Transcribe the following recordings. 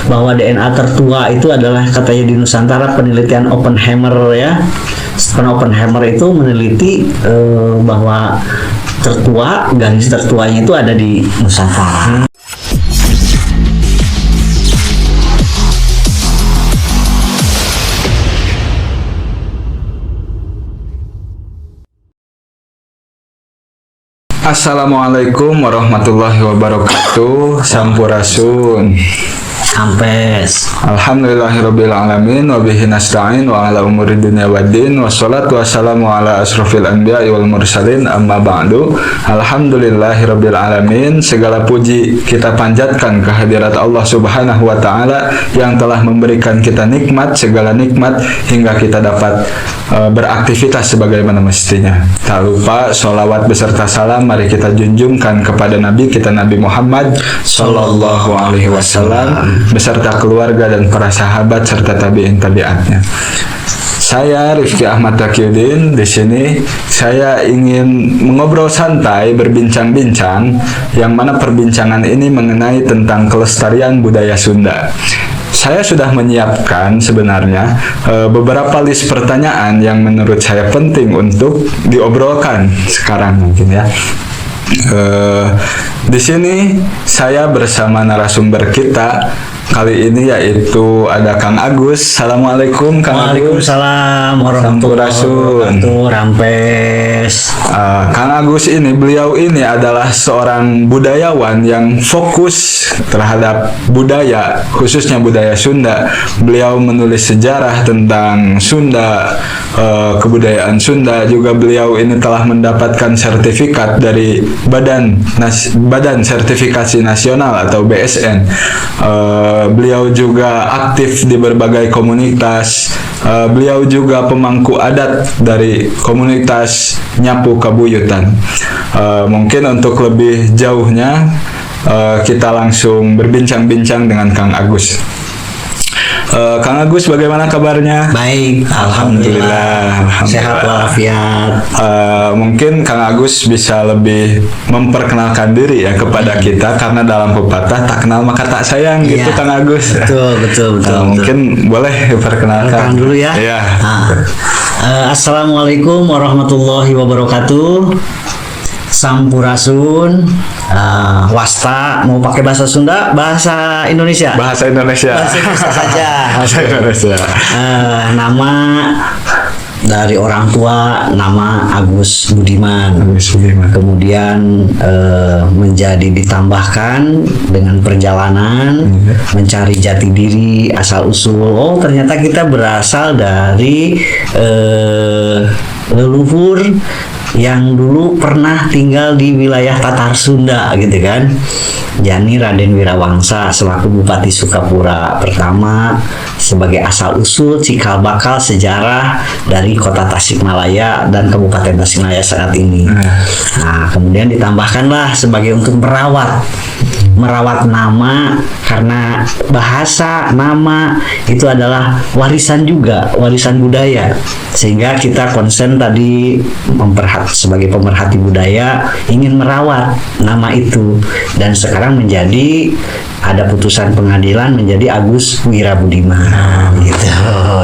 bahwa DNA tertua itu adalah katanya di Nusantara, penelitian Oppenheimer ya. Oppenheimer itu meneliti bahwa garis tertuanya itu ada di Nusantara. Assalamualaikum warahmatullahi wabarakatuh. Sampurasun. Ampes. Alhamdulillahirabbil alamin wa bihi nasta'in wa ala umuri dunya waddin wassalatu wassalamu ala asrofil anbiya'i wal mursalin amma ba'du. Alhamdulillahirabbil alamin. Segala puji kita panjatkan kehadirat Allah Subhanahu wa taala yang telah memberikan kita nikmat, segala nikmat hingga kita dapat beraktivitas sebagaimana mestinya. Tak lupa sholawat beserta salam mari kita junjungkan kepada Nabi kita, Nabi Muhammad sallallahu alaihi wasallam, beserta keluarga dan para sahabat serta tabi'in tabi'atnya. Saya Rifki Ahmad Taqiyuddin. Di sini saya ingin mengobrol santai, berbincang-bincang, yang mana perbincangan ini mengenai tentang kelestarian budaya Sunda. Saya sudah menyiapkan sebenarnya beberapa list pertanyaan yang menurut saya penting untuk diobrolkan sekarang mungkin ya. Di sini saya bersama narasumber kita kali ini yaitu ada Kang Agus. Assalamualaikum Kang Agus. Waalaikumsalam warahmatullahi wabarakatuh. Rampes. Kang Agus beliau ini adalah seorang budayawan yang fokus terhadap budaya, khususnya budaya Sunda. Beliau menulis sejarah tentang Sunda, kebudayaan Sunda. Juga beliau ini telah mendapatkan sertifikat dari Badan Sertifikasi Nasional atau BSN. Beliau juga aktif di berbagai komunitas. Beliau juga pemangku adat dari komunitas Nyapu Kabuyutan. Mungkin untuk lebih jauhnya kita langsung berbincang-bincang dengan Kang Agus. Kang Agus, bagaimana kabarnya? Baik, alhamdulillah. Sehat walafiat. Mungkin Kang Agus bisa lebih memperkenalkan diri ya kepada kita, karena dalam pepatah tak kenal maka tak sayang gitu Kang Agus. Betul. Mungkin boleh perkenalkan dulu ya. Iya. Assalamualaikum warahmatullahi wabarakatuh. Sampurasun. Wasta, mau pakai bahasa Sunda, bahasa Indonesia? Bahasa Indonesia saja. Bahasa Indonesia. Nama dari orang tua, nama Agus Budiman. Kemudian menjadi ditambahkan dengan perjalanan mencari jati diri, asal usul. Oh, ternyata kita berasal dari leluhur yang dulu pernah tinggal di wilayah Tatar Sunda gitu kan. yakni Raden Wirawangsa selaku Bupati Sukapura pertama sebagai asal usul cikal bakal sejarah dari kota Tasikmalaya dan Kabupaten Tasikmalaya saat ini. Nah, kemudian ditambahkanlah sebagai untuk merawat nama, karena bahasa nama itu adalah warisan juga, warisan budaya, sehingga kita konsen tadi sebagai pemerhati budaya ingin merawat nama itu, dan sekarang menjadi ada putusan pengadilan menjadi Agus Wirabudiman gitu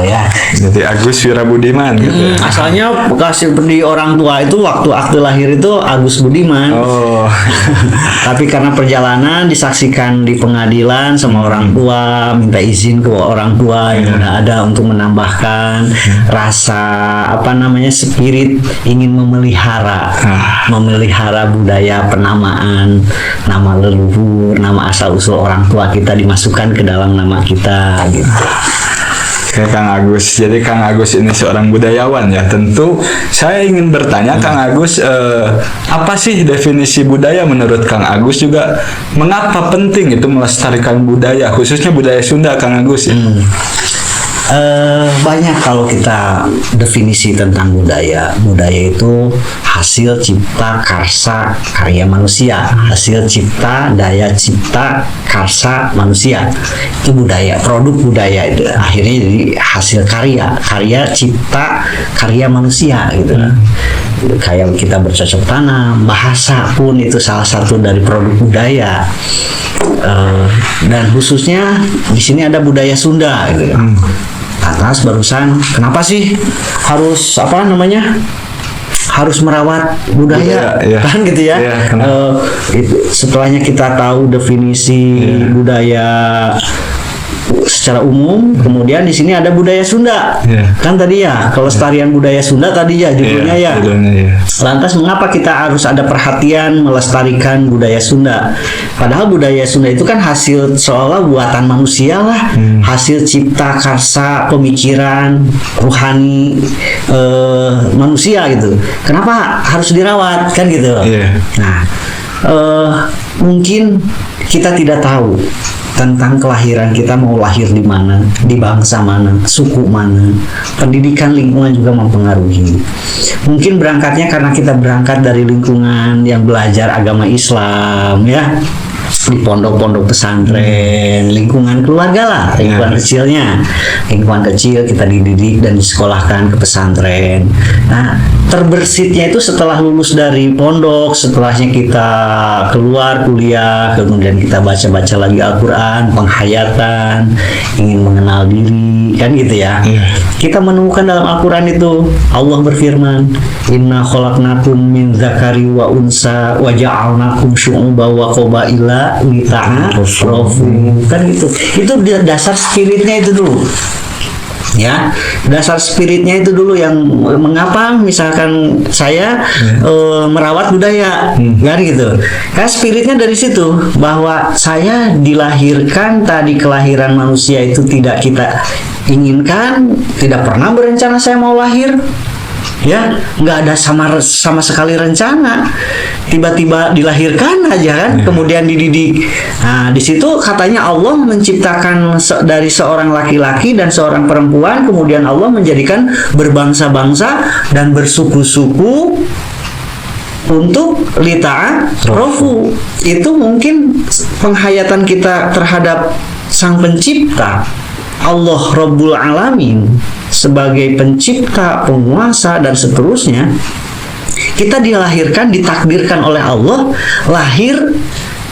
ya. Jadi Agus Wirabudiman gitu. Asalnya bekas di orang tua itu waktu akte lahir itu Agus Budiman. Oh. Tapi karena perjalanan disaksikan di pengadilan sama orang tua, minta izin ke orang tua yang udah ada untuk menambahkan rasa spirit ingin memelihara budaya penamaan, nama leluhur, nama asal usul orang tua kita dimasukkan ke dalam nama kita gitu. Oke, Kang Agus. Jadi Kang Agus ini seorang budayawan ya. Tentu saya ingin bertanya Kang Agus, apa sih definisi budaya menurut Kang Agus, juga mengapa penting itu melestarikan budaya, khususnya budaya Sunda, Kang Agus? Banyak kalau kita definisi tentang budaya. Budaya itu hasil cipta karsa karya manusia, hasil cipta daya cipta karsa manusia. Itu budaya, produk budaya itu akhirnya jadi hasil karya cipta karya manusia gitu. Kayak kita bercocok tanam, bahasa pun itu salah satu dari produk budaya. Dan khususnya di sini ada budaya Sunda gitu. Atas barusan kenapa sih harus harus merawat budaya, Iya. kan gitu ya. Iya, Setelahnya kita tahu definisi budaya secara umum, kemudian di sini ada budaya Sunda. Iya. Kan tadi ya kelestarian budaya Sunda tadi ya judulnya ya. Judulnya, ya. Lantas mengapa kita harus ada perhatian melestarikan budaya Sunda? Padahal budaya Sunda itu kan hasil seolah buatan manusia lah, hasil cipta karsa pemikiran rohani manusia gitu. Kenapa harus dirawat kan gitu? Iya. Nah, mungkin kita tidak tahu tentang kelahiran kita, mau lahir di mana, di bangsa mana, suku mana. Pendidikan lingkungan juga mempengaruhi. Mungkin berangkatnya karena kita berangkat dari lingkungan yang belajar agama Islam ya, di pondok-pondok pesantren, lingkungan keluarga lah, lingkungan kecilnya, lingkungan kecil kita dididik dan disekolahkan ke pesantren. Nah, terbersitnya itu setelah lulus dari pondok, setelahnya kita keluar kuliah, kemudian kita baca-baca lagi Al-Quran, penghayatan, ingin mengenal diri, kan gitu ya. Kita menemukan dalam Al-Quran itu Allah berfirman, Inna khalaqnakum min dzakari wa unsa wa ja'alnakum syu'uban wa qabaila lita'arafu. Kan gitu. Itu dasar spiritnya itu dulu. Ya, dasar spiritnya itu dulu yang mengapa misalkan saya merawat budaya, kan gitu. Kan spiritnya dari situ bahwa saya dilahirkan tadi, kelahiran manusia itu tidak kita inginkan, tidak pernah berencana saya mau lahir. Ya, nggak ada sama sekali rencana, tiba-tiba dilahirkan aja kan, kemudian dididik. Nah, di situ katanya Allah menciptakan dari seorang laki-laki dan seorang perempuan, kemudian Allah menjadikan berbangsa-bangsa dan bersuku-suku untuk lita'arafu. Itu mungkin penghayatan kita terhadap Sang Pencipta Allah Rabbul Alamin sebagai pencipta, penguasa dan seterusnya. Kita dilahirkan, ditakdirkan oleh Allah lahir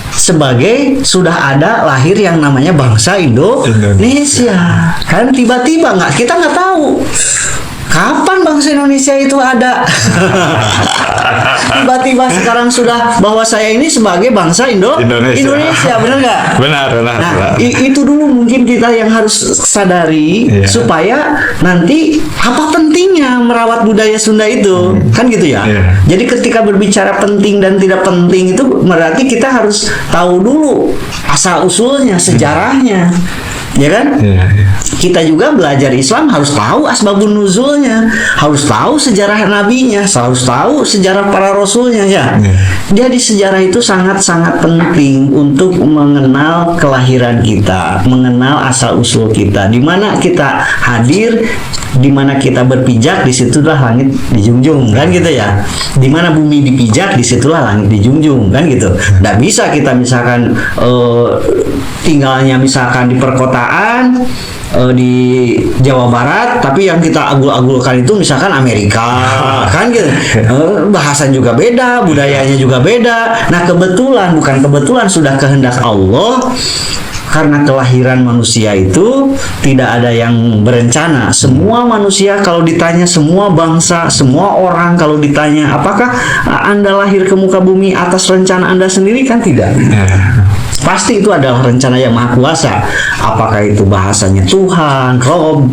sebagai sudah ada lahir yang namanya bangsa Indonesia. Kan tiba-tiba kita nggak tahu kapan bangsa Indonesia itu ada. Tiba-tiba sekarang sudah bahwa saya ini sebagai bangsa Indonesia, benar nggak? Benar. Nah, itu dulu mungkin kita yang harus sadari supaya nanti apa pentingnya merawat budaya Sunda itu, kan gitu ya. Jadi ketika berbicara penting dan tidak penting itu berarti kita harus tahu dulu asal usulnya, sejarahnya. Ya kan? Kita juga belajar Islam harus tahu asbabun nuzulnya, harus tahu sejarah nabinya, harus tahu sejarah para rasulnya ya. Jadi sejarah itu sangat-sangat penting untuk mengenal kelahiran kita, mengenal asal usul kita, di mana kita hadir, di mana kita berpijak, disitulah langit dijunjung, kan gitu ya. Di mana bumi dipijak, disitulah langit dijunjung, kan gitu. Nggak bisa kita misalkan tinggalnya misalkan di perkotaan di Jawa Barat, tapi yang kita agul-agulkan itu misalkan Amerika, kan gitu. Bahasa juga beda, budayanya juga beda. Nah, bukan kebetulan, sudah kehendak Allah. Karena kelahiran manusia itu tidak ada yang berencana. Semua manusia kalau ditanya, semua bangsa, semua orang kalau ditanya, apakah Anda lahir ke muka bumi atas rencana Anda sendiri? Kan tidak. Pasti itu adalah rencana yang maha kuasa. Apakah itu bahasanya Tuhan, Rob,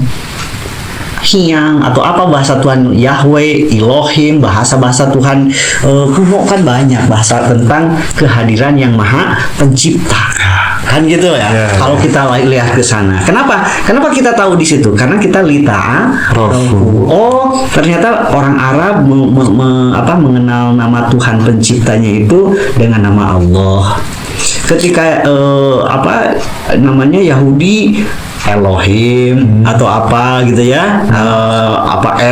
Hyang, atau apa bahasa Tuhan, Yahweh, Elohim, bahasa-bahasa Tuhan kuno kan banyak bahasa tentang kehadiran yang maha pencipta. Kan gitu ya. Kalau kita lihat ke sana. Kenapa kita tahu di situ? Karena kita oh, ternyata orang Arab mengenal nama Tuhan penciptanya itu dengan nama Allah. Ketika namanya Yahudi Elohim atau apa gitu ya, apa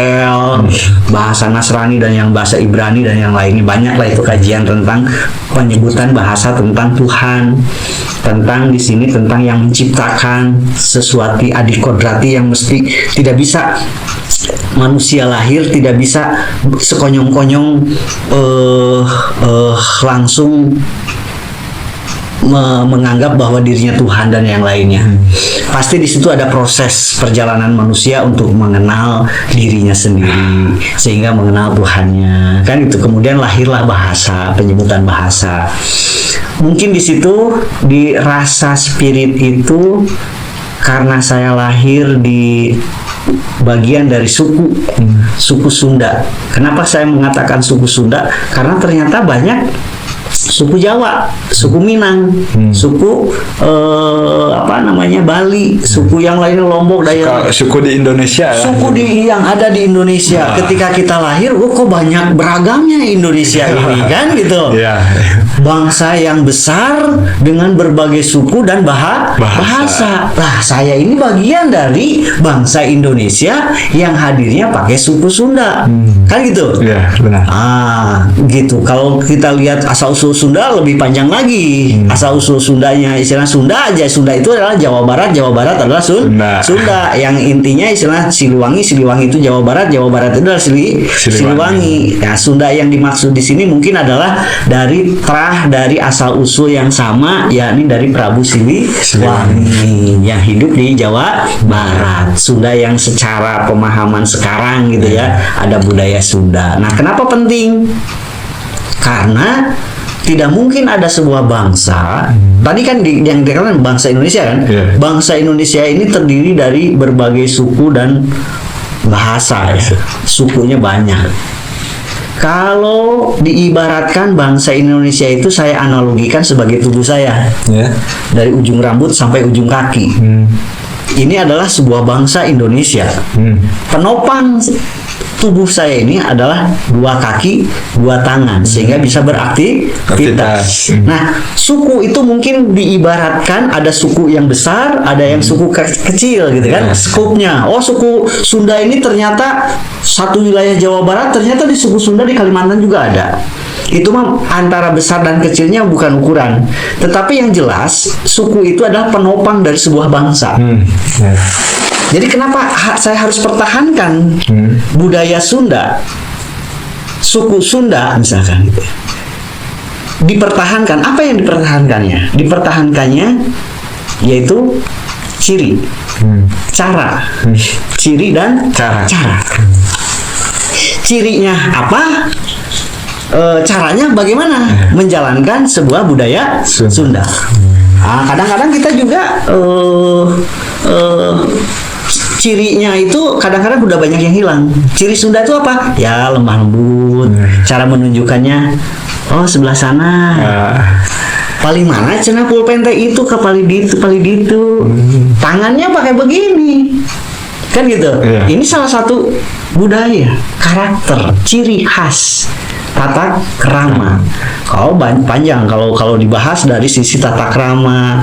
bahasa Nasrani dan yang bahasa Ibrani dan yang lainnya, banyak lah itu kajian tentang penyebutan bahasa tentang Tuhan, tentang di sini tentang yang menciptakan sesuatu adikodrati yang mesti tidak bisa manusia lahir, tidak bisa sekonyong-konyong langsung menganggap bahwa dirinya Tuhan dan yang lainnya. Pasti di situ ada proses perjalanan manusia untuk mengenal dirinya sendiri sehingga mengenal Tuhannya. Kan itu kemudian lahirlah bahasa, penyebutan bahasa. Mungkin di situ di rasa spirit itu karena saya lahir di bagian dari suku Sunda. Kenapa saya mengatakan suku Sunda? Karena ternyata banyak suku Jawa, suku Minang, suku Bali, suku yang lainnya Lombok, Dayak. Suku di Indonesia ya. Suku yang ada di Indonesia. Ketika kita lahir, kok banyak beragamnya Indonesia ini kan gitu. Iya. Bangsa yang besar dengan berbagai suku dan bahasa. Lah, saya ini bagian dari bangsa Indonesia yang hadirnya pakai suku Sunda. Kan gitu? Iya, benar. Gitu. Kalau kita lihat asal-usul Sunda lebih panjang lagi. Asal-usul Sundanya, istilah Sunda aja. Sunda itu adalah Jawa Barat adalah Sunda. Yang intinya istilah Siliwangi itu Jawa Barat itu adalah Siliwangi. Nah, Sunda yang dimaksud di sini mungkin adalah dari asal-usul yang sama, yakni dari Prabu Siliwangi yang hidup di Jawa Barat. Sunda yang secara pemahaman sekarang gitu ya, ada budaya Sunda. Nah, kenapa penting? Karena tidak mungkin ada sebuah bangsa. Tadi kan yang dikatakan bangsa Indonesia kan. Bangsa Indonesia ini terdiri dari berbagai suku dan bahasa ya. Sukunya banyak. Kalau diibaratkan bangsa Indonesia itu saya analogikan sebagai tubuh saya. Dari ujung rambut sampai ujung kaki. Ini adalah sebuah bangsa Indonesia. Penopang tubuh saya ini adalah 2 kaki, 2 tangan, sehingga bisa beraktivitas. Nah, suku itu mungkin diibaratkan ada suku yang besar, ada yang suku kecil gitu kan, skupnya. Oh, suku Sunda ini ternyata satu wilayah Jawa Barat, ternyata di suku Sunda di Kalimantan juga ada. Itu mah antara besar dan kecilnya bukan ukuran. Tetapi yang jelas, suku itu adalah penopang dari sebuah bangsa. Jadi kenapa saya harus pertahankan budaya Sunda, suku Sunda misalkan gitu. Dipertahankan, apa yang dipertahankannya? Dipertahankannya yaitu ciri, cara, ciri dan cara. Cirinya apa? Caranya bagaimana menjalankan sebuah budaya Sunda. Kadang-kadang kita juga cirinya itu kadang-kadang udah banyak yang hilang. Ciri Sunda itu apa? Ya lemah lembut. Cara menunjukkannya, oh sebelah sana. Paling mana cenah pulpen teh itu ke paling ditu. Tangannya pakai begini. Kan gitu. Ini salah satu budaya, karakter, ciri khas tata krama. Kalau panjang kalau dibahas dari sisi tata krama,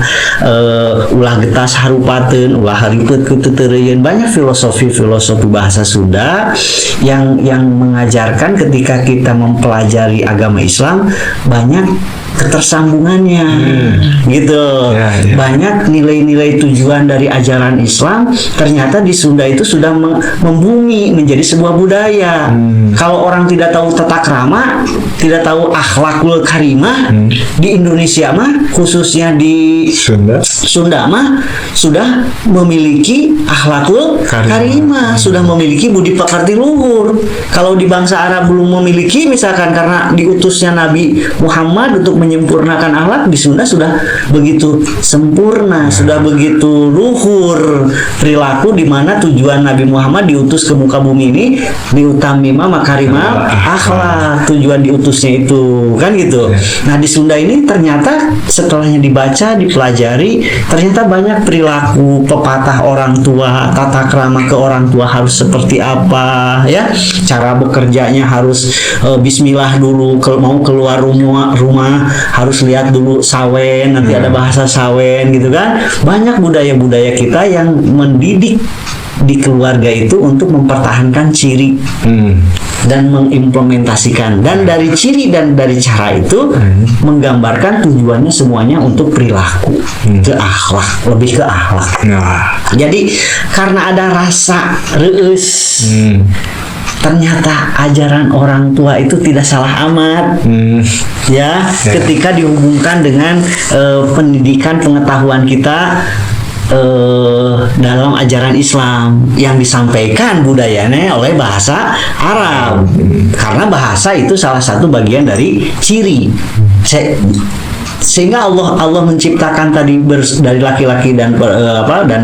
ulah getas harupateun, ulah haripet kututeureuyeun, banyak filosofi bahasa Sunda yang mengajarkan ketika kita mempelajari agama Islam banyak ketersambungannya gitu. Banyak nilai-nilai tujuan dari ajaran Islam ternyata di Sunda itu sudah membumi menjadi sebuah budaya. Kalau orang tidak tahu tata krama, tidak tahu akhlakul karimah, di Indonesia mah khususnya di Sunda mah sudah memiliki akhlakul karimah, sudah memiliki budi pekerti luhur. Kalau di bangsa Arab belum memiliki, misalkan karena diutusnya Nabi Muhammad untuk menyempurnakan akhlak, di Sunda sudah begitu sempurna, sudah begitu luhur perilaku, di mana tujuan Nabi Muhammad diutus ke muka bumi ini liutamima makarimal akhlak, tujuan diutusnya itu kan gitu. Nah di Sunda ini ternyata setelahnya dibaca, dipelajari, ternyata banyak perilaku pepatah orang tua, tata krama ke orang tua harus seperti apa ya, cara bekerjanya harus bismillah dulu, mau keluar rumah harus lihat dulu sawen, nanti ada bahasa sawen gitu kan. Banyak budaya-budaya kita yang mendidik di keluarga itu untuk mempertahankan ciri dan mengimplementasikan, dan dari ciri dan dari cara itu menggambarkan tujuannya semuanya untuk perilaku ke akhlak, lebih ke akhlak. Jadi karena ada rasa reus, ternyata ajaran orang tua itu tidak salah amat ya, ketika dihubungkan dengan pendidikan pengetahuan kita dalam ajaran Islam yang disampaikan budayanya oleh bahasa Arab, karena bahasa itu salah satu bagian dari ciri. Sehingga Allah menciptakan tadi dari laki-laki dan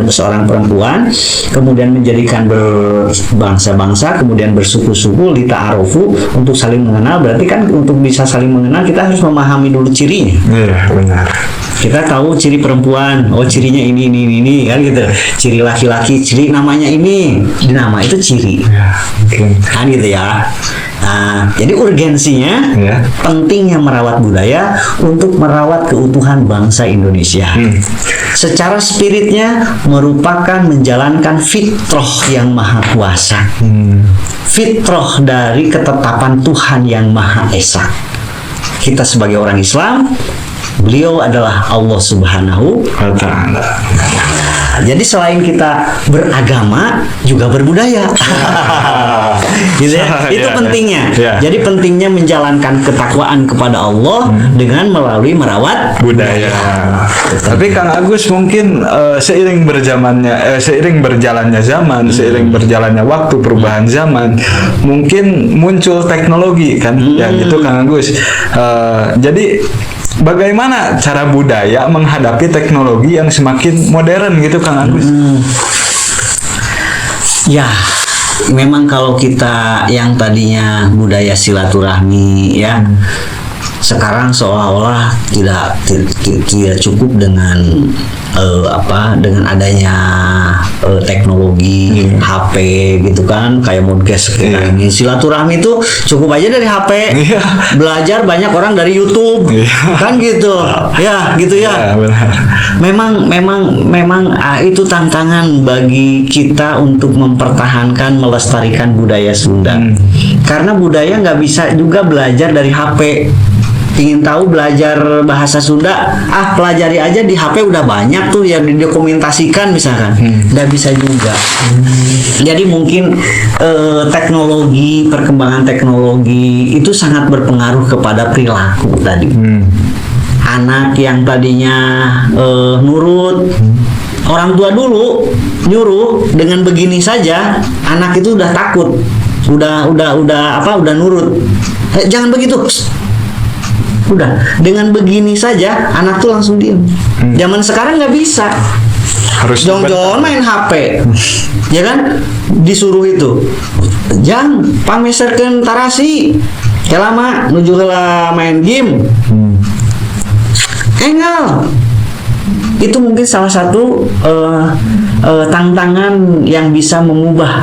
seorang perempuan, kemudian menjadikan berbangsa-bangsa, kemudian bersuku-suku, lita'arufu, untuk saling mengenal. Berarti kan untuk bisa saling mengenal kita harus memahami dulu cirinya. Iya, benar. Kita tahu ciri perempuan, oh cirinya ini kan gitu. Ciri laki-laki, ciri namanya ini, nama itu ciri. Ya, kan gitu ya. Nah, jadi urgensinya, pentingnya merawat budaya untuk merawat keutuhan bangsa Indonesia. Secara spiritnya merupakan menjalankan fitrah yang maha kuasa, fitrah dari ketetapan Tuhan yang maha esa. Kita sebagai orang Islam, beliau adalah Allah Subhanahu wa Ta'ala. Jadi selain kita beragama juga berbudaya. Gitu ya? Itu pentingnya. Jadi pentingnya menjalankan ketakwaan kepada Allah dengan melalui merawat budaya. Tapi Kang Agus mungkin seiring berjalannya zaman, seiring berjalannya waktu, perubahan zaman, mungkin muncul teknologi kan, yang itu Kang Agus. Jadi bagaimana cara budaya menghadapi teknologi yang semakin modern gitu Kang Agus? Ya, memang kalau kita yang tadinya budaya silaturahmi ya, sekarang seolah-olah tidak cukup dengan dengan adanya teknologi HP gitu kan, kayak podcast ini. Silaturahmi itu cukup aja dari HP. Belajar banyak orang dari YouTube. Kan gitu. Ya, gitu ya. Memang itu tantangan bagi kita untuk mempertahankan, melestarikan budaya Sunda. Karena budaya nggak bisa juga belajar dari HP. Ingin tahu belajar bahasa Sunda, pelajari aja di HP, udah banyak tuh yang didokumentasikan misalkan. Nggak bisa juga. Jadi mungkin teknologi, perkembangan teknologi itu sangat berpengaruh kepada perilaku tadi. Anak yang tadinya nurut, orang tua dulu nyuruh dengan begini saja, anak itu udah takut, udah nurut. Jangan begitu. Udah, dengan begini saja anak tuh langsung diem. Zaman sekarang nggak bisa, harus jong-jongan main HP, ya kan? Disuruh itu, jangan pameserkeun tarasi, kelama nuju heula main game. Enggal. Itu mungkin salah satu tantangan yang bisa mengubah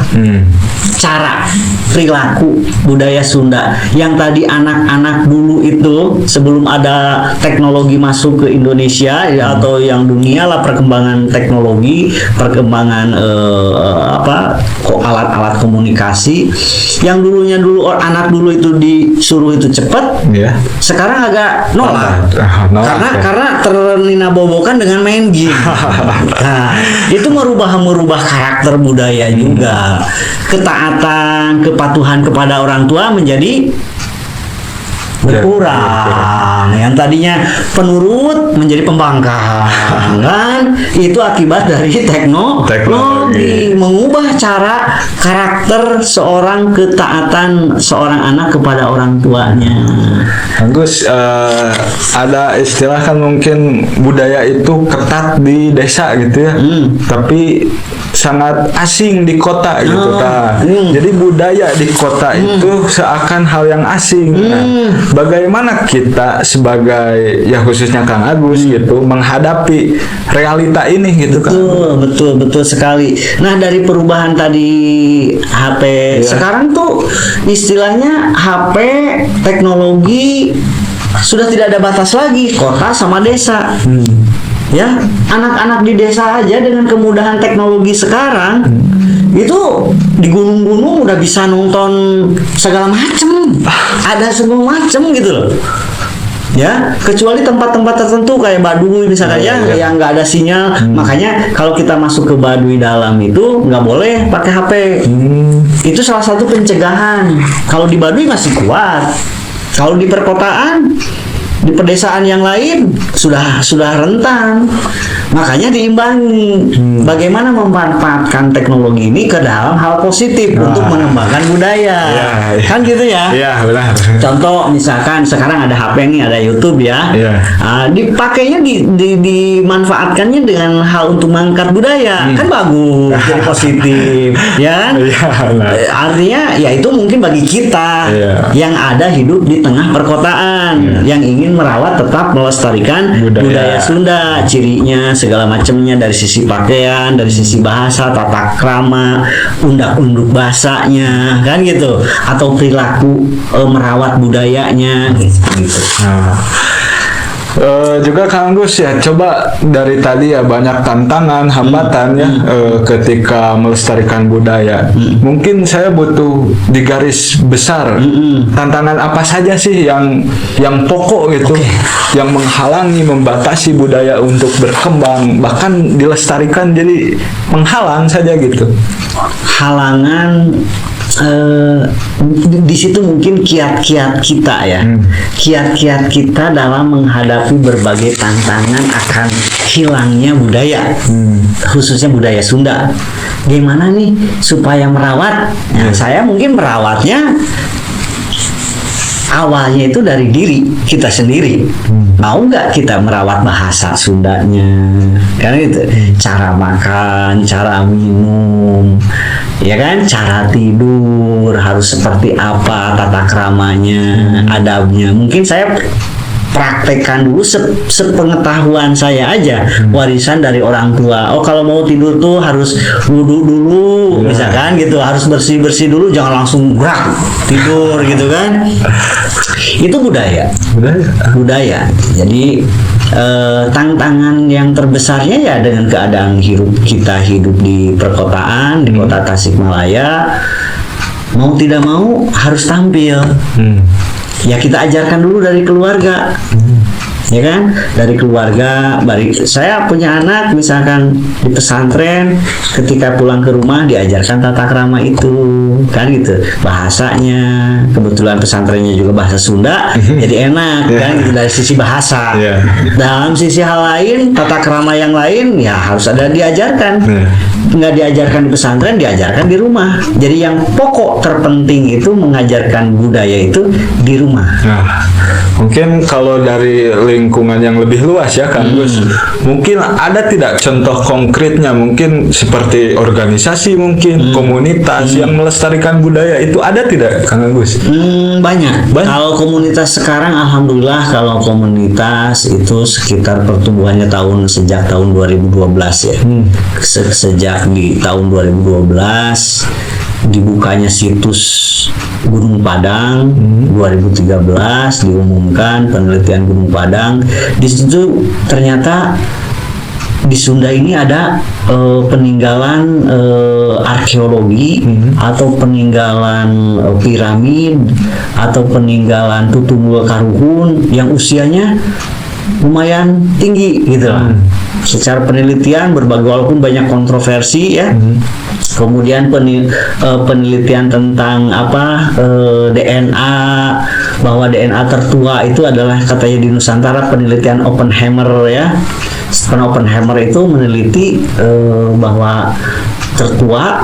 cara perilaku budaya Sunda yang tadi anak-anak dulu itu sebelum ada teknologi masuk ke Indonesia ya, atau yang dunia lah, perkembangan teknologi, perkembangan alat-alat komunikasi yang dulu anak dulu itu disuruh itu cepat, sekarang agak nolak karena terninabobokan dengan main game. Nah, itu merubah karakter budaya juga. Ketaatan, kepatuhan kepada orang tua menjadi berkurang. Yang tadinya penurut menjadi pembangkang, kan? Itu akibat dari teknologi mengubah cara karakter seorang, ketaatan seorang anak kepada orang tuanya. Gus, ada istilah kan mungkin budaya itu ketat di desa gitu ya, tapi sangat asing di kota gitu. Jadi budaya di kota itu seakan hal yang asing. Nah, bagaimana kita sebagai ya khususnya Kang Agus gitu menghadapi realita ini gitu kan? Betul sekali. Nah, dari perubahan tadi HP sekarang tuh istilahnya HP teknologi sudah tidak ada batas lagi, kota sama desa. Ya, anak-anak di desa aja dengan kemudahan teknologi sekarang itu di gunung-gunung udah bisa nonton segala macem, ada semua macem gitu loh. Ya, kecuali tempat-tempat tertentu kayak Baduy misalkan yang nggak ada sinyal. Makanya kalau kita masuk ke Baduy dalam itu nggak boleh pakai HP. Itu salah satu pencegahan. Kalau di Baduy masih kuat. Kalau di perkotaan, di pedesaan yang lain sudah rentan. Makanya diimbangi. Bagaimana memanfaatkan teknologi ini ke dalam hal positif untuk mengembangkan budaya. Kan gitu ya? Iya, benar. Contoh misalkan sekarang ada HP nih, ada YouTube ya. Dipakainya dimanfaatkannya dengan hal untuk mengangkat budaya. Kan bagus, jadi positif, ya kan? Artinya ya itu mungkin bagi kita yang ada hidup di tengah perkotaan, yang ingin merawat tetap melestarikan budaya Sunda, cirinya segala macamnya, dari sisi pakaian, dari sisi bahasa, tata krama, undak-unduk bahasanya, kan gitu, atau perilaku merawat budayanya gitu. Juga Kang Agus ya, coba dari tadi ya banyak tantangan, hambatan ya ketika melestarikan budaya. Mungkin saya butuh di garis besar tantangan apa saja sih yang pokok gitu, yang menghalangi, membatasi budaya untuk berkembang, bahkan dilestarikan jadi menghalang saja gitu. Halangan di situ mungkin kiat-kiat kita ya, kiat-kiat kita dalam menghadapi berbagai tantangan akan hilangnya budaya, khususnya budaya Sunda. Gimana nih supaya merawat? Nah, saya mungkin merawatnya awalnya itu dari diri kita sendiri. Mau nggak kita merawat bahasa Sundanya? Kan itu cara makan, cara minum, ya kan, cara tidur harus seperti apa, tata keramanya, adabnya. Mungkin saya praktekkan dulu sepengetahuan saya aja, warisan dari orang tua. Oh, kalau mau tidur tuh harus wudhu dulu, misalkan gitu, harus bersih-bersih dulu, jangan langsung gerak tidur gitu kan. Itu budaya. Jadi tantangan yang terbesarnya ya dengan keadaan kita hidup di perkotaan, di kota Tasikmalaya, mau tidak mau harus tampil. Ya kita ajarkan dulu dari keluarga, ya kan, dari keluarga. Saya punya anak misalkan di pesantren, ketika pulang ke rumah diajarkan tata krama itu, kan gitu, bahasanya. Kebetulan pesantrennya juga bahasa Sunda, jadi enak kan gitu, dari sisi bahasa. Dalam sisi hal lain, tata krama yang lain ya harus ada diajarkan. Nggak diajarkan di pesantren, diajarkan di rumah. Jadi yang pokok terpenting itu mengajarkan budaya itu di rumah. Nah, mungkin kalau dari lingkungan yang lebih luas ya Kang Gus, mungkin ada tidak contoh konkretnya, mungkin seperti organisasi, mungkin komunitas yang melestarikan budaya itu, ada tidak Kang Gus? Banyak. Kalau komunitas sekarang, alhamdulillah, kalau komunitas itu sekitar pertumbuhannya sejak tahun 2012 ya. Sejak di tahun 2012 dibukanya situs Gunung Padang, 2013 diumumkan penelitian Gunung Padang. Di situ ternyata di Sunda ini ada peninggalan arkeologi atau peninggalan piramid atau peninggalan Tutumul Karuhun yang usianya lumayan tinggi gitu lah. secara penelitian berbagai, walaupun banyak kontroversi ya. Kemudian penelitian tentang DNA, bahwa DNA tertua itu adalah katanya di Nusantara, penelitian Oppenheimer ya. Oppenheimer itu meneliti bahwa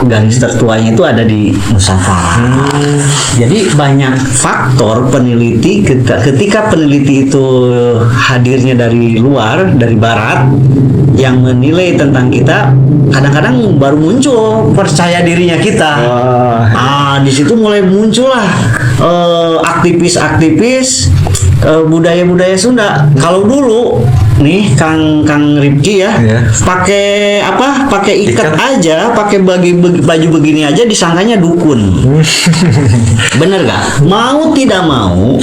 garis tertuanya itu ada di Nusantara. Jadi banyak faktor peneliti, ketika peneliti itu hadirnya dari luar, dari barat, yang menilai tentang kita, kadang-kadang baru muncul percaya dirinya kita. Di situ mulai muncullah aktivis-aktivis budaya-budaya Sunda. Kalau dulu nih Kang Ripki ya, pakai ikat aja, pakai baju begini aja disangkanya dukun. Bener gak? Mau tidak mau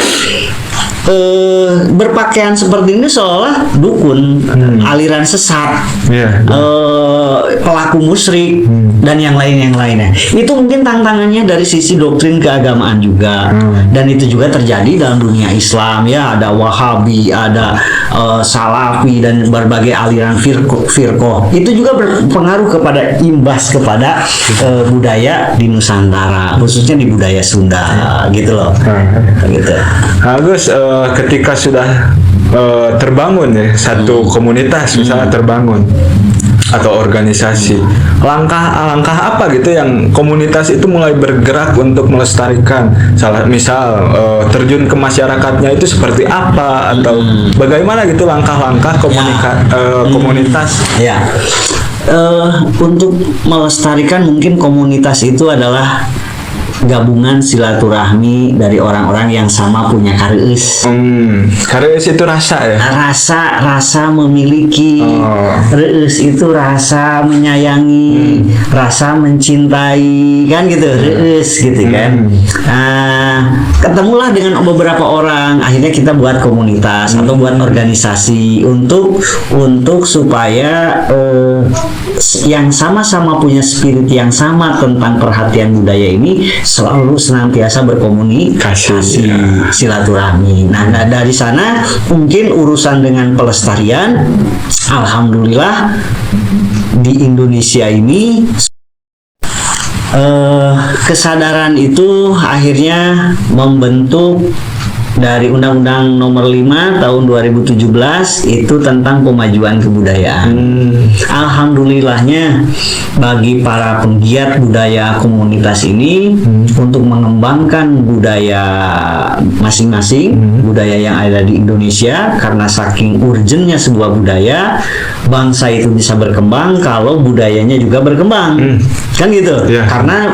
berpakaian seperti ini seolah dukun, aliran sesat, pelaku musyrik, dan yang lainnya. Itu mungkin tantangannya dari sisi doktrin keagamaan juga, dan itu juga terjadi dalam dunia Islam ya. Ada Wahabi, ada Salafi, dan berbagai aliran firqoh. Itu juga berpengaruh kepada, imbas kepada budaya di Nusantara, khususnya di budaya Sunda, gitu loh. Gitu. Agus, ketika sudah terbangun ya satu komunitas, misalnya terbangun atau organisasi, langkah apa gitu yang komunitas itu mulai bergerak untuk melestarikan, misal terjun ke masyarakatnya itu seperti apa, atau bagaimana gitu langkah-langkah komunitas ya. Untuk melestarikan, mungkin komunitas itu adalah gabungan silaturahmi dari orang-orang yang sama punya kareus. Kareus itu rasa ya? Rasa memiliki. Reus itu rasa menyayangi, rasa mencintai, kan gitu. Reus gitu kan. Ketemulah dengan beberapa orang, akhirnya kita buat komunitas atau buat organisasi untuk supaya yang sama-sama punya spirit yang sama tentang perhatian budaya ini selalu senantiasa berkomunikasi, silaturahmi. Nah, dari sana mungkin urusan dengan pelestarian, alhamdulillah di Indonesia ini kesadaran itu akhirnya membentuk dari Undang-Undang Nomor 5 Tahun 2017 itu tentang pemajuan kebudayaan. Alhamdulillahnya bagi para penggiat budaya komunitas ini untuk mengembangkan budaya masing-masing, budaya yang ada di Indonesia, karena saking urgentnya sebuah budaya, bangsa itu bisa berkembang kalau budayanya juga berkembang. Kan gitu. Karena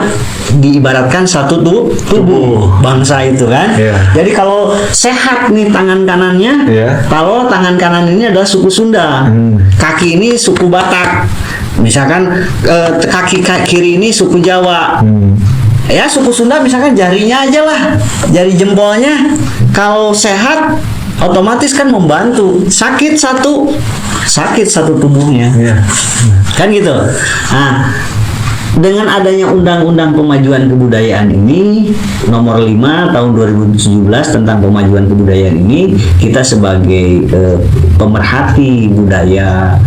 diibaratkan satu tubuh bangsa itu kan. Jadi kalau sehat nih tangan kanannya, kalau tangan kanan ini adalah suku Sunda, kaki ini suku Batak, misalkan kaki kiri ini suku Jawa. Ya, suku Sunda misalkan jarinya aja lah, jari jempolnya kalau sehat otomatis kan membantu. Sakit satu tubuhnya. Kan gitu. Nah, dengan adanya Undang-Undang Pemajuan Kebudayaan ini Nomor 5 Tahun 2017 tentang pemajuan kebudayaan ini, kita sebagai pemerhati budaya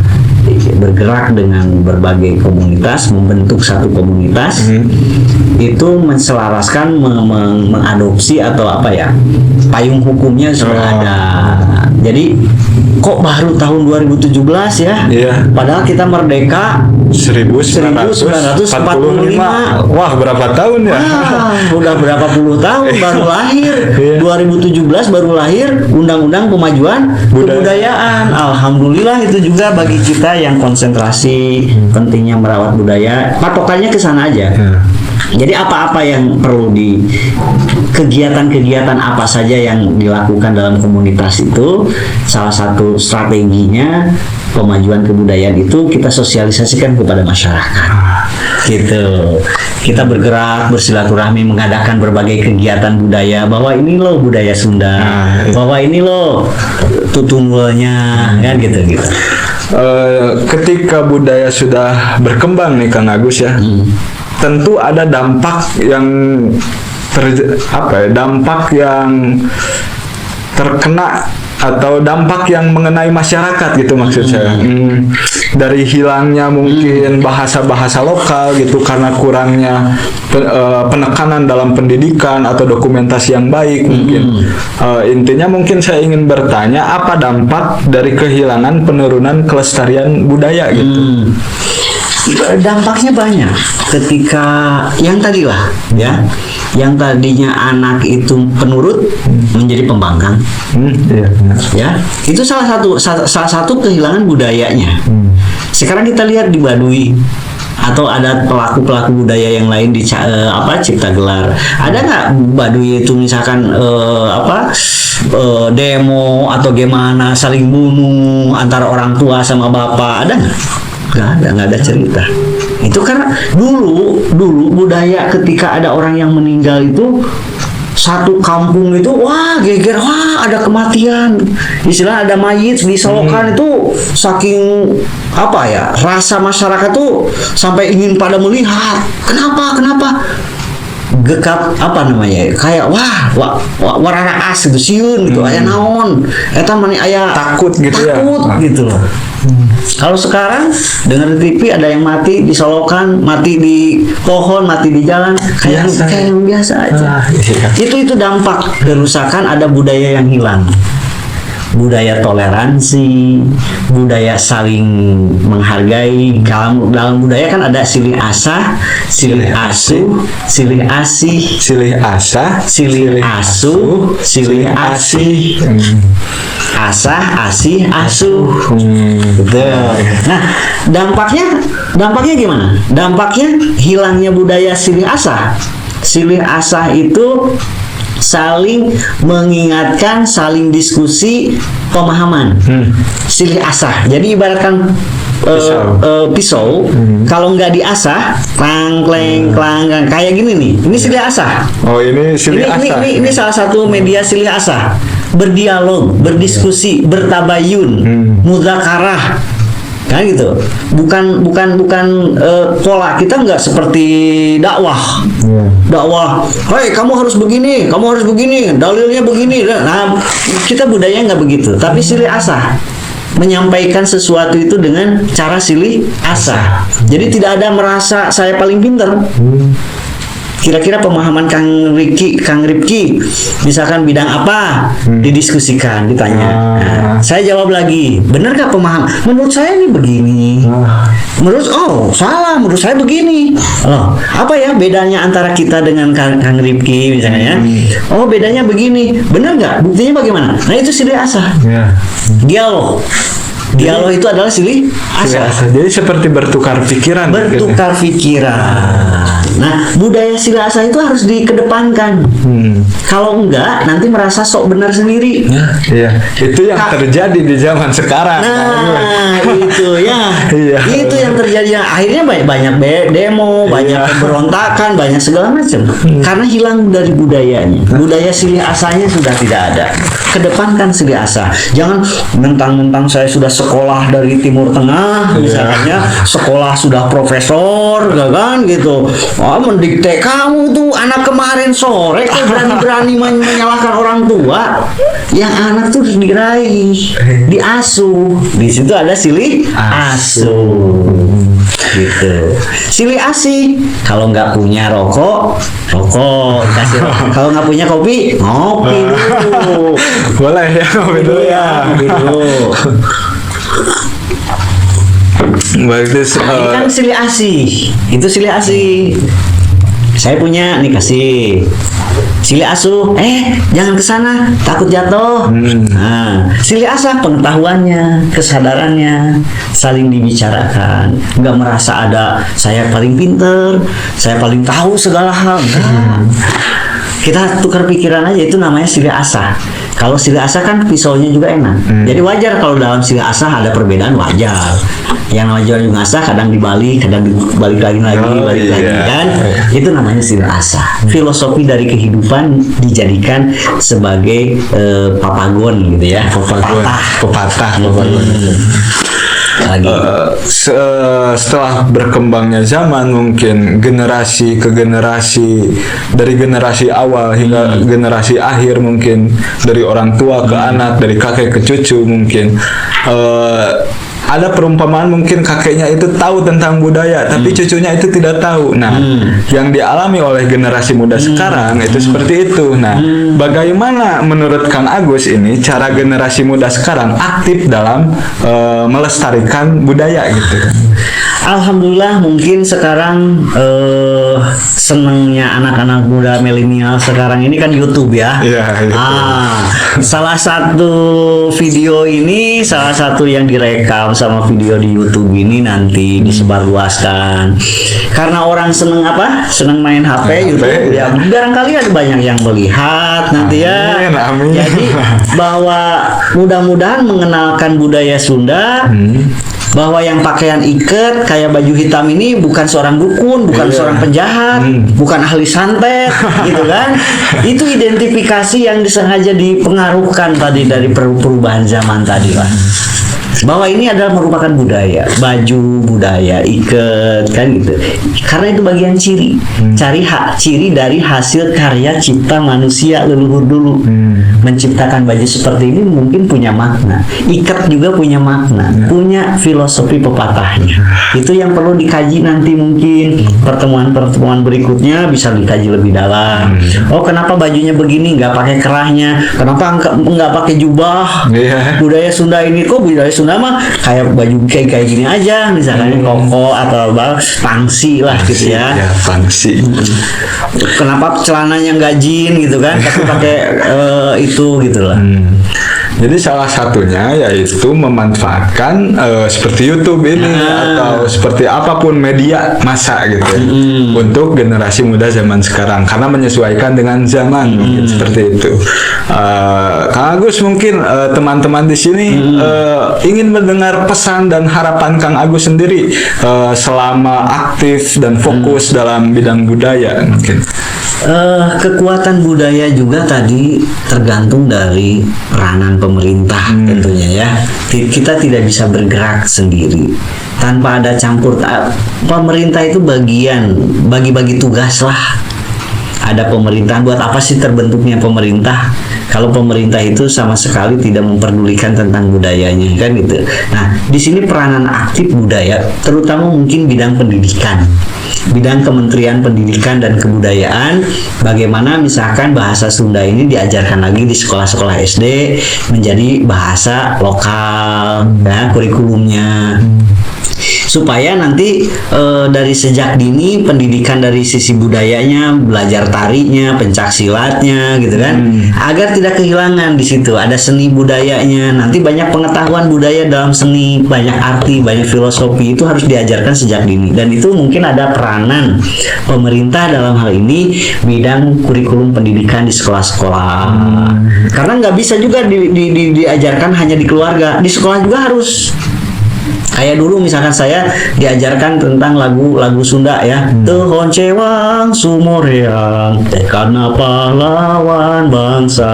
bergerak dengan berbagai komunitas, membentuk satu komunitas, itu menselaraskan, mengadopsi atau payung hukumnya sudah ada. Jadi kok baru tahun 2017 ya? Padahal kita merdeka 1945. Wah, berapa tahun ya? Udah berapa puluh tahun baru lahir. 2017 baru lahir Undang-Undang Pemajuan Kebudayaan. Alhamdulillah, itu juga bagi kita yang konsentrasi pentingnya merawat budaya, patokannya ke sana aja. Jadi apa-apa yang perlu kegiatan-kegiatan apa saja yang dilakukan dalam komunitas itu, salah satu strateginya pemajuan kebudayaan itu kita sosialisasikan kepada masyarakat. Gitu. Kita bergerak, bersilaturahmi, mengadakan berbagai kegiatan budaya, bahwa ini loh budaya Sunda, bahwa ini loh tutunggulnya, kan gitu. Ketika budaya sudah berkembang nih Kang Agus ya, tentu ada dampak yang dampak yang terkena atau dampak yang mengenai masyarakat gitu maksud saya. Dari hilangnya mungkin bahasa-bahasa lokal gitu karena kurangnya penekanan dalam pendidikan atau dokumentasi yang baik mungkin. Intinya mungkin saya ingin bertanya apa dampak dari kehilangan penurunan kelestarian budaya gitu. Dampaknya banyak ketika yang tadi lah ya, yang tadinya anak itu penurut menjadi pembangkang. Iya, benar. Ya, itu salah satu kehilangan budayanya. Sekarang kita lihat di Baduy atau ada pelaku-pelaku budaya yang lain di Cipta Gelar. Ada nggak Baduy itu misalkan demo atau gimana saling bunuh antara orang tua sama bapak, ada nggak? Nggak ada cerita. Itu karena dulu budaya ketika ada orang yang meninggal itu satu kampung itu wah geger, wah ada kematian, istilah ada mayit di Solokan itu saking apa ya, rasa masyarakat tuh sampai ingin pada melihat. Kenapa gekap apa namanya, kayak wah warana as gitu siun gitu, aya naon eta mani aya takut gitu gitu loh. Kalau sekarang dengar di TV ada yang mati di Solokan, mati di pohon, mati di jalan, kayak yang biasa aja. Itu dampak kerusakan, ada budaya yang hilang. Budaya toleransi, budaya saling menghargai. Dalam budaya kan ada silih asah, silih asuh, silih asih, silih asah, silih asuh, silih asih. Asah, asih, asuh. Betul. Nah, dampaknya gimana? Dampaknya hilangnya budaya silih asah. Silih asah itu saling mengingatkan, saling diskusi, pemahaman. Silih asah. Jadi ibaratkan pisau, kalau nggak diasah, klang, kayak gini nih. Ini silih asah. Oh, ini silih asah. Ini salah satu media silih asah. Berdialog, berdiskusi, bertabayun, mudzakarah. Kan gitu. Bukan pola kita nggak seperti dakwah. Dakwah, "Hei, kamu harus begini, dalilnya begini." Nah, kita budaya nggak begitu, tapi silih asah. Menyampaikan sesuatu itu dengan cara silih asah. Jadi tidak ada merasa saya paling pintar. Kira-kira pemahaman Kang Ripki misalkan bidang apa, didiskusikan, ditanya. Nah, saya jawab lagi, benar nggak pemahaman? Menurut saya ini begini. Salah, menurut saya begini. Loh, apa ya bedanya antara kita dengan Kang Ripki misalnya? Oh, bedanya begini. Benar nggak? Buktinya bagaimana? Nah, itu silih asah. Dialog itu adalah silih asah. Jadi seperti bertukar pikiran. Nah, budaya silih asah itu harus dikedepankan. Kalau enggak, nanti merasa sok benar sendiri. Iya, itu yang terjadi di zaman sekarang. Nah, itu ya. Itu yang terjadi. Akhirnya banyak demo, banyak pemberontakan, banyak segala macam. Karena hilang dari budayanya. Budaya silih asahnya sudah tidak ada. Kedepankan silih asah. Jangan mentang-mentang saya sudah sekolah dari Timur Tengah, misalnya sekolah sudah profesor, kan gitu. Mendikte kamu tuh anak kemarin sore kok berani-berani menyalahkan orang tua. Yang anak tuh diraih, diasuh. Di situ ada silih asuh. Gitu. Silih asih. Kalau nggak punya rokok kasih rokok. Kalau nggak punya kopi, ngopi dulu. Boleh ya, ngopi dulu ya. Ini kan silih asih. Itu silih asih. Saya punya nih, kasih. Silih asuh, jangan ke sana, takut jatuh. Nah, silih asah pengetahuannya, kesadarannya, saling dibicarakan. Nggak merasa ada saya paling pinter, saya paling tahu segala hal. Enggak. Kita tukar pikiran aja, itu namanya silih asah. Kalau silih asah kan pisaunya juga enak. Jadi wajar kalau dalam silih asah ada perbedaan, wajar. Yang wajar juga asah kadang dibalik, kadang dibalik lagi kan. Itu namanya silih asah. Filosofi dari kehidupan dijadikan sebagai papagon gitu ya. Pepatah. lagi. Setelah berkembangnya zaman, mungkin generasi ke generasi, dari generasi awal hingga generasi akhir, mungkin dari orang tua ke anak, dari kakek ke cucu, mungkin ada perumpamaan mungkin kakeknya itu tahu tentang budaya, tapi cucunya itu tidak tahu. Nah, yang dialami oleh generasi muda sekarang itu seperti itu. Nah, bagaimana menurut Kang Agus ini cara generasi muda sekarang aktif dalam melestarikan budaya gitu? Alhamdulillah, mungkin sekarang senengnya anak-anak muda milenial sekarang ini kan YouTube ya. Iya, gitu. Salah satu video ini, salah satu yang direkam sama video di YouTube ini nanti disebarluaskan. Karena orang seneng apa? Seneng main HP, YouTube. Ya, barangkali ada banyak yang melihat nanti ya. Amin. Jadi bahwa mudah-mudahan mengenalkan budaya Sunda. Bahwa yang pakaian iket kayak baju hitam ini bukan seorang dukun, bukan seorang penjahat, bukan ahli santet, gitu kan? Itu identifikasi yang disengaja dipengaruhkan tadi dari perubahan zaman tadi lah. Bahwa ini adalah merupakan budaya, baju budaya, iket kan gitu. Karena itu bagian ciri, ciri dari hasil karya cipta manusia leluhur dulu. Menciptakan baju seperti ini mungkin punya makna. Iket juga punya makna, punya filosofi pepatahnya. Itu yang perlu dikaji nanti mungkin pertemuan-pertemuan berikutnya bisa dikaji lebih dalam. Oh, kenapa bajunya begini nggak pakai kerahnya? Kenapa nggak pakai jubah? Budaya Sunda ini kok budaya Sunda mah kayak baju kayak gini aja, misalnya koko atau pangsi lah gitu ya. Ya, pangsi. Kenapa celananya nggak jean gitu kan, tapi pakai itu gitu lah. Jadi salah satunya yaitu memanfaatkan seperti YouTube ini atau seperti apapun media massa gitu ya, untuk generasi muda zaman sekarang karena menyesuaikan dengan zaman mungkin seperti itu. Kang Agus, mungkin teman-teman di sini ingin mendengar pesan dan harapan Kang Agus sendiri selama aktif dan fokus dalam bidang budaya mungkin. Kekuatan budaya juga tadi tergantung dari peranan pemerintah tentunya ya. Kita tidak bisa bergerak sendiri tanpa ada campur. Pemerintah itu bagi-bagi tugas lah. Ada pemerintahan, buat apa sih terbentuknya pemerintah? Kalau pemerintah itu sama sekali tidak memperdulikan tentang budayanya kan gitu. Nah, di sini peranan aktif budaya, terutama mungkin bidang pendidikan, bidang Kementerian Pendidikan dan Kebudayaan, bagaimana misalkan bahasa Sunda ini diajarkan lagi di sekolah-sekolah SD menjadi bahasa lokal, ya, kurikulumnya. Supaya nanti dari sejak dini pendidikan dari sisi budayanya, belajar tarinya, pencak silatnya gitu kan, agar tidak kehilangan di situ. Ada seni budayanya, nanti banyak pengetahuan budaya dalam seni, banyak arti, banyak filosofi, itu harus diajarkan sejak dini. Dan itu mungkin ada peranan pemerintah dalam hal ini bidang kurikulum pendidikan di sekolah-sekolah. Karena nggak bisa juga diajarkan hanya di keluarga, di sekolah juga harus. Kayak dulu misalkan saya diajarkan tentang lagu-lagu Sunda ya. Tehon cewang sumoreang, karena pahlawan bangsa,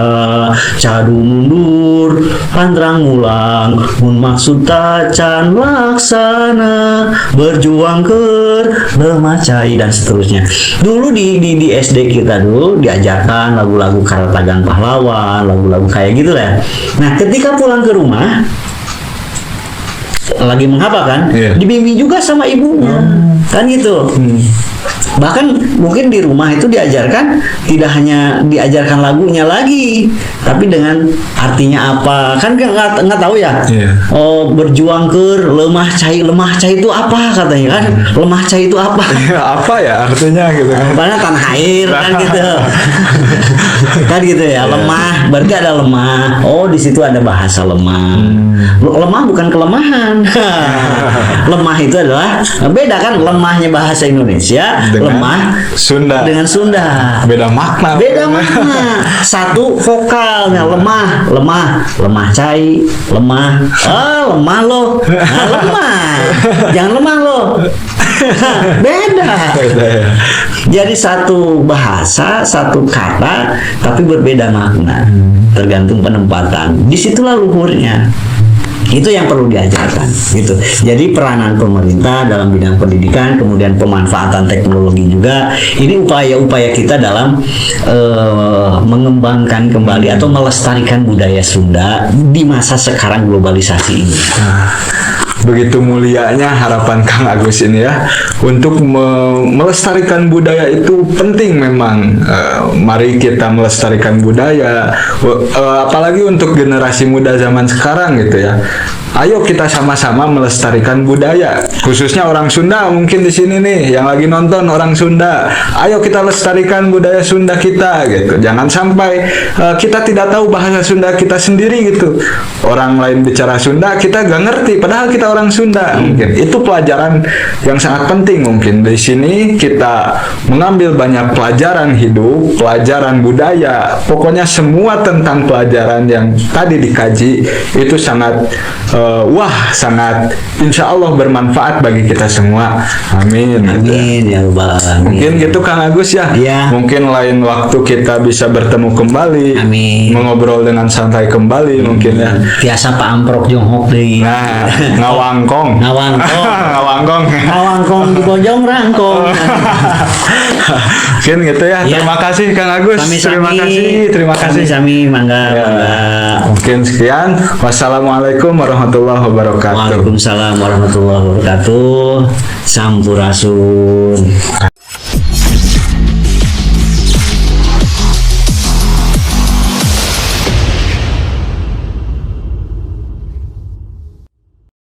cadu mundur pandrang mulang, mun maksud tacan laksana, berjuang ker lemah cai, dan seterusnya. Dulu di SD kita dulu diajarkan lagu-lagu Karatagan Pahlawan, lagu-lagu kayak gitu ya. Nah, ketika pulang ke rumah lagi menghafal kan, dibimbing juga sama ibunya, kan gitu. Bahkan mungkin di rumah itu diajarkan, tidak hanya diajarkan lagunya lagi, tapi dengan artinya apa, kan nggak tahu ya. Oh, berjuang ker lemah cai itu apa katanya kan, lemah cai itu apa? Apa ya artinya gitu kan? Banyak tanah air kan gitu, kan gitu ya. Lemah berarti ada lemah. Oh, di situ ada bahasa lemah. Lemah bukan kelemahan. Lemah itu adalah beda kan, lemahnya bahasa Indonesia lemah Sunda dengan Sunda beda makna. Satu vokalnya lemah cai, lemah lemah lo, lemah jangan lemah lo. Beda ya. Jadi satu bahasa, satu kata, tapi berbeda makna, tergantung penempatan. Disitulah luhurnya. Itu yang perlu diajarkan gitu. Jadi peranan pemerintah dalam bidang pendidikan, kemudian pemanfaatan teknologi juga, ini upaya-upaya kita dalam mengembangkan kembali atau melestarikan budaya Sunda di masa sekarang globalisasi ini. Begitu mulianya harapan Kang Agus ini ya, untuk melestarikan budaya itu penting memang. Mari kita melestarikan budaya, apalagi untuk generasi muda zaman sekarang gitu ya. Ayo kita sama-sama melestarikan budaya, khususnya orang Sunda mungkin di sini nih yang lagi nonton orang Sunda. Ayo kita lestarikan budaya Sunda kita gitu. Jangan sampai kita tidak tahu bahasa Sunda kita sendiri gitu. Orang lain bicara Sunda kita gak ngerti, padahal kita orang Sunda. Mungkin itu pelajaran yang sangat penting. Mungkin di sini kita mengambil banyak pelajaran hidup, pelajaran budaya, pokoknya semua tentang pelajaran yang tadi dikaji itu sangat sangat insya Allah bermanfaat bagi kita semua. Amin. Amin ya rabbal alamin. Mungkin gitu Kang Agus ya. Iya. Mungkin lain waktu kita bisa bertemu kembali, Amin. mengobrol dengan santai kembali mungkin ya. Tiasa Pak Amprok jonghok deui. Nah, ngawangkong. Ngawangkong. Ngawangkong. Ngawangkong di bojong rangkong. Mungkin gitu ya. Ya. Terima kasih Kang Agus. Terima kasih. Sami, mangga, Ya. mangga. Mungkin sekian. Wassalamualaikum warahmatullahi wabarakatuh. Waalaikumsalam warahmatullahi wabarakatuh. Sampurasun.